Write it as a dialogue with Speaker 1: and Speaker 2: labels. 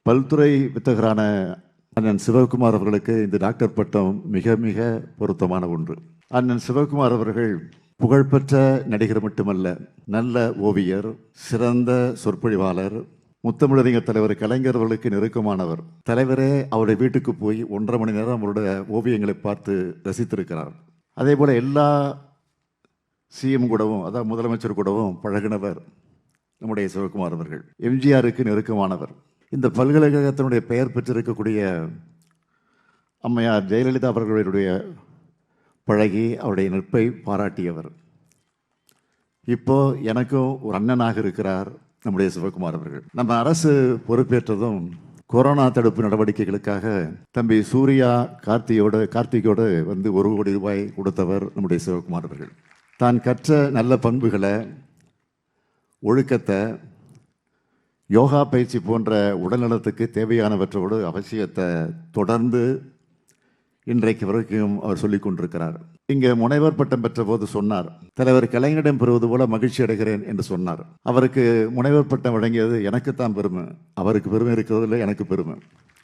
Speaker 1: பல்துறை வித்தகரான அண்ணன் சிவகுமார் அவர்களுக்கு இந்த டாக்டர் பட்டம் மிக மிக பொருத்தமான ஒன்று. அண்ணன் சிவகுமார் அவர்கள் புகழ்பெற்ற நடிகர் மட்டுமல்ல, நல்ல ஓவியர், சிறந்த சொற்பொழிவாளர், முத்தமிழறிஞர் தலைவர் கலைஞர் அவர்களுக்கு நெருக்கமானவர். தலைவரே அவருடைய வீட்டுக்கு போய் 1.5 மணி நேரம் அவருடைய ஓவியங்களை பார்த்து ரசித்திருக்கிறார். அதே போல எல்லா சிஎம் கூடவும், அதாவது முதலமைச்சர் கூடவும் பழகினவர் நம்முடைய சிவகுமார் அவர்கள். எம்ஜிஆருக்கு நெருக்கமானவர். இந்த பல்கலைக்கழகத்தினுடைய பெயர் பெற்றிருக்கக்கூடிய அம்மையார் ஜெயலலிதா அவர்களுடைய பழகி அவருடைய நட்பை பாராட்டியவர். இப்போ எனக்கும் ஒரு அண்ணனாக இருக்கிறார் நம்முடைய சிவகுமார் அவர்கள். நம்ம அரசு பொறுப்பேற்றதும் கொரோனா தடுப்பு நடவடிக்கைகளுக்காக தம்பி சூர்யா கார்த்திகோடு வந்து 1 கோடி ரூபாய் கொடுத்தவர் நம்முடைய சிவகுமார் அவர்கள். தான் கற்ற நல்ல பண்புகளை, ஒழுக்கத்தை, யோகா பயிற்சி போன்ற உடல்நலத்துக்கு தேவையானவற்றோடு அவசியத்தை தொடர்ந்து இன்றைக்கு வரைக்கும் அவர் சொல்லிக் கொண்டிருக்கிறார். இங்கே முனைவர் பட்டம் பெற்ற போது சொன்னார், தலைவர் கலைஞரிடம் பெறுவது போல மகிழ்ச்சி அடைகிறேன் என்று சொன்னார். அவருக்கு முனைவர் பட்டம் வழங்கியது எனக்குத்தான் பெருமை. அவருக்கு பெருமை இருக்கிறதில்லை, எனக்கு பெருமை.